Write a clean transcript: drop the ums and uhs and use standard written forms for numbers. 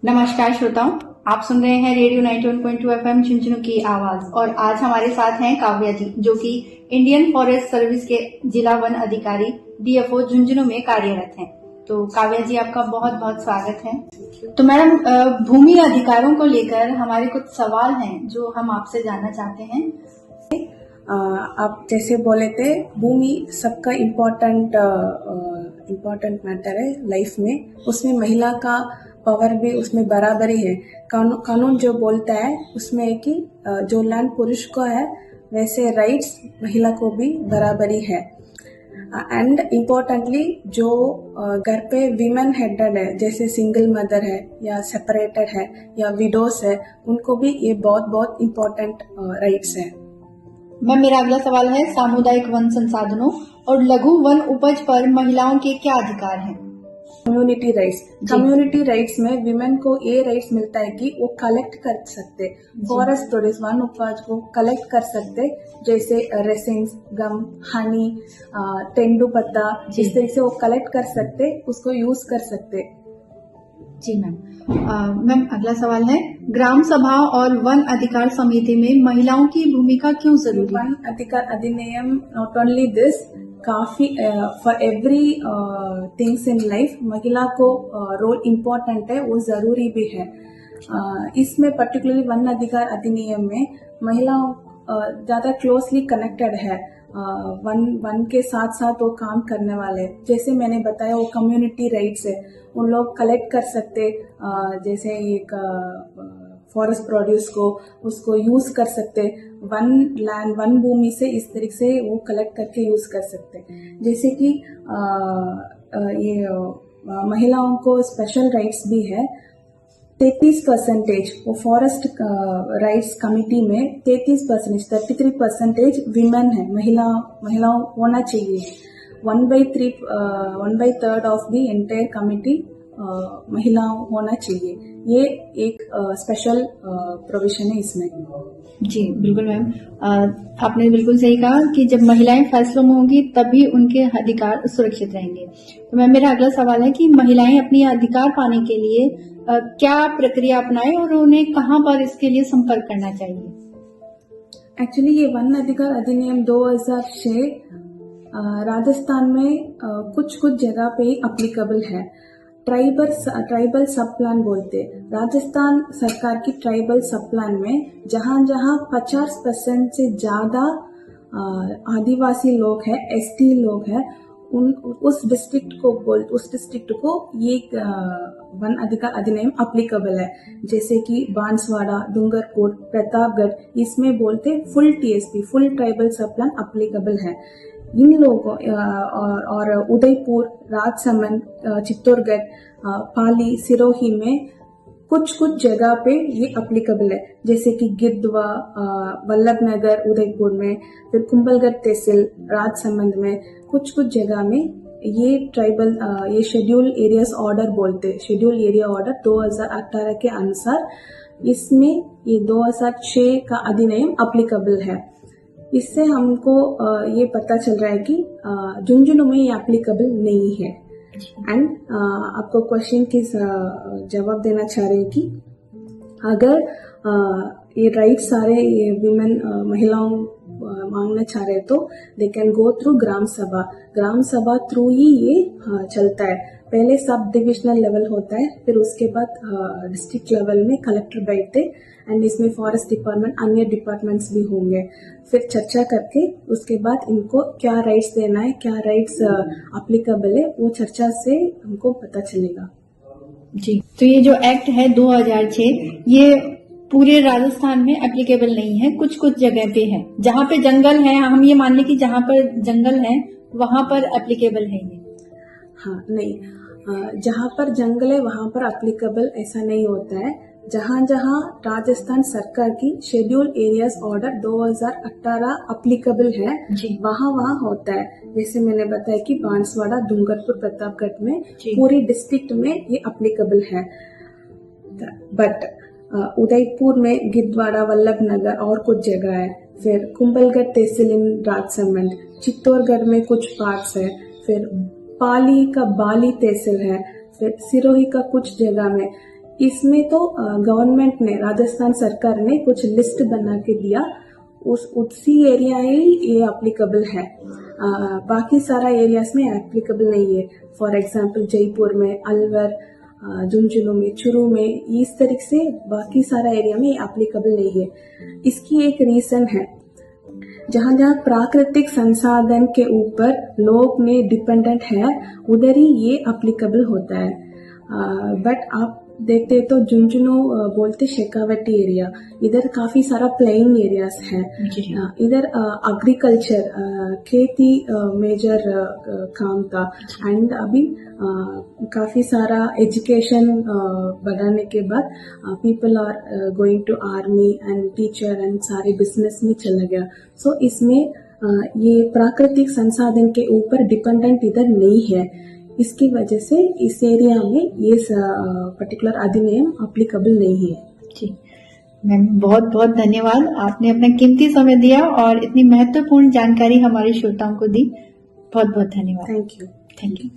नमस्कार श्रोताओं, आप सुन रहे हैं रेडियो 91.2 एफएम झुंझुनू की आवाज। और आज हमारे साथ हैं काव्या जी, जो कि इंडियन फॉरेस्ट सर्विस के जिला वन अधिकारी डीएफओ झुंझुनू में कार्यरत हैं। तो काव्या जी, आपका बहुत बहुत स्वागत है। तो मैडम, भूमि अधिकारों को लेकर हमारे कुछ सवाल हैं जो हम आपसे जानना चाहते हैं। आप जैसे बोले थे, भूमि सबका इम्पोर्टेंट मैटर है लाइफ में। उसमें महिला का पावर भी उसमें बराबरी है। कानून जो बोलता है उसमें है कि जो लैंड पुरुष को है वैसे राइट्स महिला को भी बराबरी है। एंड इम्पोर्टेंटली जो घर पे विमेन हेडेड है, जैसे सिंगल मदर है या सेपरेटेड है या विडोस है, उनको भी ये बहुत बहुत इम्पोर्टेंट राइट्स है। मैम, मेरा अगला सवाल है, सामुदायिक वन संसाधनों और लघु वन उपज पर महिलाओं के क्या अधिकार हैं? कम्युनिटी राइट्स में विमेन को ये राइट्स मिलता है कि वो कलेक्ट कर सकते, फॉरेस्ट प्रोड्यूस वन उपज को कलेक्ट कर सकते, जैसे रेसिन्स, गम, हनी, तेंदू पत्ता, इस तरह से वो कलेक्ट कर सकते, उसको यूज कर सकते। जी मैम। मैम, अगला सवाल है, ग्राम सभा और वन अधिकार समिति में महिलाओं की भूमिका क्यों जरूरी है? वन अधिकार अधिनियम नॉट ओनली दिस, काफी for every things in life महिला को रोल इम्पोर्टेंट है, वो जरूरी भी है। इसमें पर्टिकुलरली वन अधिकार अधिनियम में महिलाओं ज्यादा क्लोजली कनेक्टेड है। वन के साथ साथ वो काम करने वाले, जैसे मैंने बताया, वो कम्युनिटी राइट्स है, उन लोग कलेक्ट कर सकते, जैसे एक फॉरेस्ट प्रोड्यूस को उसको यूज कर सकते, वन भूमि से इस तरीके से वो कलेक्ट करके यूज कर सकते। जैसे कि ये महिलाओं को स्पेशल राइट्स भी है। 33% वो फॉरेस्ट राइट्स कमिटी में 33% विमेन है, महिलाओं होना चाहिए। 1/3 ऑफ द एंटायर कमिटी महिलाओं होना चाहिए। ये एक स्पेशल प्रोविजन है इसमें। जी बिल्कुल मैम, आपने बिल्कुल सही कहा कि जब महिलाएं फैसलों में होंगी तभी उनके अधिकार सुरक्षित रहेंगे। तो मैम, मेरा अगला सवाल है कि महिलाएं अपनी अधिकार पाने के लिए क्या प्रक्रिया अपनाएं और उन्हें कहां पर इसके लिए संपर्क करना चाहिए? एक्चुअली ये वन अधिकार अधिनियम 2006 राजस्थान में कुछ जगह पे ही अप्लीकेबल है। ट्राइबल सब प्लान बोलते, राजस्थान सरकार की ट्राइबल सब प्लान में जहां जहां 50% से ज्यादा आदिवासी लोग हैं, एसटी लोग हैं, उस डिस्ट्रिक्ट को ये वन अधिकार अधिनियम अप्लीकेबल है। जैसे कि बांसवाड़ा, डूंगरपुर, प्रतापगढ़, इसमें बोलते फुल टीएसपी, फुल ट्राइबल सब प्लान अप्लीकेबल है। इन लोगों और उदयपुर, राजसमंद, चित्तौड़गढ़, पाली, सिरोही में कुछ जगह पे ये अप्लीकेबल है। जैसे कि गिद्धवा, वल्लभ नगर उदयपुर में, फिर कुंभलगढ़ तहसील राजसमंद में, कुछ जगह में ये ट्राइबल ये शेड्यूल एरियाज ऑर्डर बोलते, शेड्यूल एरिया ऑर्डर 2018 के अनुसार इसमें ये 2006 का अधिनियम अप्लीकेबल है। इससे हमको ये पता चल रहा है कि झुंझुनू में ये एप्लीकेबल नहीं है। एंड आपको क्वेश्चन की जवाब देना चाह रहे हैं कि अगर ये राइट सारे ये विमेन महिलाओं मांगना चाह रहे तो दे कैन गो थ्रू ग्राम सभा थ्रू ही ये चलता है। पहले सब डिविजनल लेवल होता है, फिर उसके बाद डिस्ट्रिक्ट लेवल में कलेक्टर बैठते, एंड इसमें फॉरेस्ट डिपार्टमेंट, अन्य डिपार्टमेंट्स भी होंगे। फिर चर्चा करके उसके बाद इनको क्या राइट्स देना है, क्या राइट्स अप्लीकेबल है, वो चर्चा से हमको पता चलेगा। जी, तो ये जो एक्ट है 2006, ये पूरे राजस्थान में एप्लीकेबल नहीं है, कुछ जगह पे है। जहाँ पे जंगल है, हम ये मान लें कि जहाँ पर जंगल है वहां पर एप्लीकेबल है ये। हाँ, नहीं, जहाँ पर जंगल है वहां पर एप्लीकेबल ऐसा नहीं होता है। जहाँ जहाँ राजस्थान सरकार की शेड्यूल एरियाज ऑर्डर 2018 अप्लीकेबल है, वहाँ होता है। जैसे मैंने बताया कि बांसवाड़ा, डूंगरपुर, प्रतापगढ़ में पूरी डिस्ट्रिक्ट में ये अप्लीकेबल है। बट उदयपुर में गिद्धवाड़ा, वल्लभ नगर और कुछ जगह है। फिर कुंभलगढ़ तहसील इन राजसमंद, चित्तौड़गढ़ में कुछ पार्ट्स है। फिर पाली का बाली तहसील है, फिर सिरोही का कुछ जगह में। इसमें तो गवर्नमेंट ने, राजस्थान सरकार ने कुछ लिस्ट बना के दिया, उसी एरिया ही ये एप्लीकेबल है। बाकी सारा एरियाज में एप्लीकेबल नहीं है। फॉर एग्जांपल जयपुर में, अलवर, झुंझुनू में, चुरू में, इस तरीके से बाकी सारा एरिया में एप्लीकेबल नहीं है। इसकी एक रीजन है, जहाँ जहाँ प्राकृतिक संसाधन के ऊपर लोग ने डिपेंडेंट है, उधर ही ये एप्लीकेबल होता है। बट आप देखते तो झुंझुनू बोलते शेखावटी एरिया, इधर काफी सारा प्लेइंग एरियाज है। इधर एग्रीकल्चर, खेती मेजर काम था। एंड अभी काफी सारा एजुकेशन बढ़ाने के बाद people are going to army and teacher and सारे बिजनेस में चला गया। सो इसमें ये प्राकृतिक संसाधन के ऊपर डिपेंडेंट इधर नहीं है। इसकी वजह से इस एरिया में ये पर्टिकुलर अधिनियम एप्लीकेबल नहीं है। जी मैम, बहुत बहुत धन्यवाद, आपने अपना कीमती समय दिया और इतनी महत्वपूर्ण जानकारी हमारे श्रोताओं को दी। बहुत बहुत धन्यवाद। Thank you. Thank you.